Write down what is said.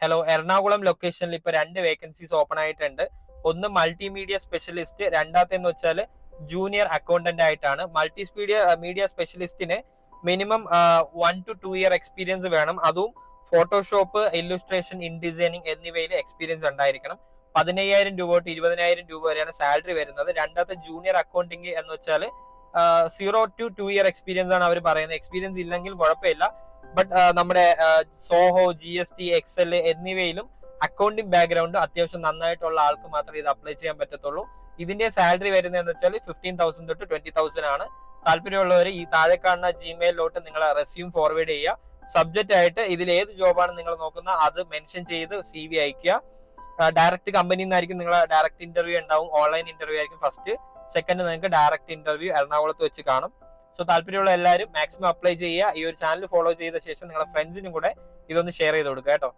Hello, Ernakulam ലൊക്കേഷനിൽ ഇപ്പൊ 2 vacancies open ആയിട്ടുണ്ട്. ഒന്ന് മൾട്ടിമീഡിയ സ്പെഷ്യലിസ്റ്റ്, രണ്ടാമത്തെന്ന് വെച്ചാൽ ജൂനിയർ അക്കൗണ്ടന്റ് ആയിട്ടാണ്. മീഡിയ സ്പെഷ്യലിസ്റ്റിന് മിനിമം 1 to 2 ഇയർ എക്സ്പീരിയൻസ് വേണം. അതും ഫോട്ടോഷോപ്പ്, ഇല്ലുസ്ട്രേഷൻ, ഇൻഡിസൈനിങ് എന്നിവയിൽ എക്സ്പീരിയൻസ് ഉണ്ടായിരിക്കണം. 15,000 രൂപ തൊട്ട് 20,000 രൂപ വരെയാണ് സാലറി വരുന്നത്. രണ്ടാമത്തെ ജൂനിയർ അക്കൗണ്ടിങ് എന്ന് വെച്ചാൽ 0 to 2 ഇയർ എക്സ്പീരിയൻസ് ആണ് അവർ പറയുന്നത്. എക്സ്പീരിയൻസ് ഇല്ലെങ്കിൽ കുഴപ്പമില്ല. ബട്ട് നമ്മുടെ സോഹോ, GST, എക്സൽ എന്നിവയിലും അക്കൗണ്ടിങ് ബാക്ക്ഗ്രൗണ്ട് അത്യാവശ്യം നന്നായിട്ടുള്ള ആൾക്ക് മാത്രമേ ഇത് അപ്ലൈ ചെയ്യാൻ പറ്റത്തുള്ളൂ. ഇതിന്റെ സാലറി വരുന്നതെന്ന് വെച്ചാൽ 15,000 തൊട്ട് 20,000 ആണ്. താല്പര്യമുള്ളവർ ഈ താഴെ കാണുന്ന ജിമെയിലോട്ട് നിങ്ങൾ റെസ്യൂം ഫോർവേഡ് ചെയ്യുക. സബ്ജക്റ്റ് ആയിട്ട് ഇതിൽ ഏത് ജോബാണ് നിങ്ങൾ നോക്കുന്നത് അത് മെൻഷൻ ചെയ്ത് CV അയക്കുക. ഡയറക്റ്റ് കമ്പനിയിൽ നിന്നായിരിക്കും നിങ്ങളെ ഡയറക്റ്റ് ഇന്റർവ്യൂ ഉണ്ടാവും. ഓൺലൈൻ ഇന്റർവ്യൂ ആയിരിക്കും ഫസ്റ്റ്. സെക്കൻഡ് നിങ്ങൾക്ക് ഡയറക്റ്റ് ഇന്റർവ്യൂ എറണാകുളത്ത് വെച്ച് കാണും. സോ താല്പര്യമുള്ള എല്ലാവരും മാക്സിമം അപ്ലൈ ചെയ്യുക. ഈ ഒരു ചാനൽ ഫോളോ ചെയ്ത ശേഷം നിങ്ങളുടെ ഫ്രണ്ട്സിനും കൂടെ ഇതൊന്ന് ഷെയർ ചെയ്ത് കൊടുക്കുക കേട്ടോ.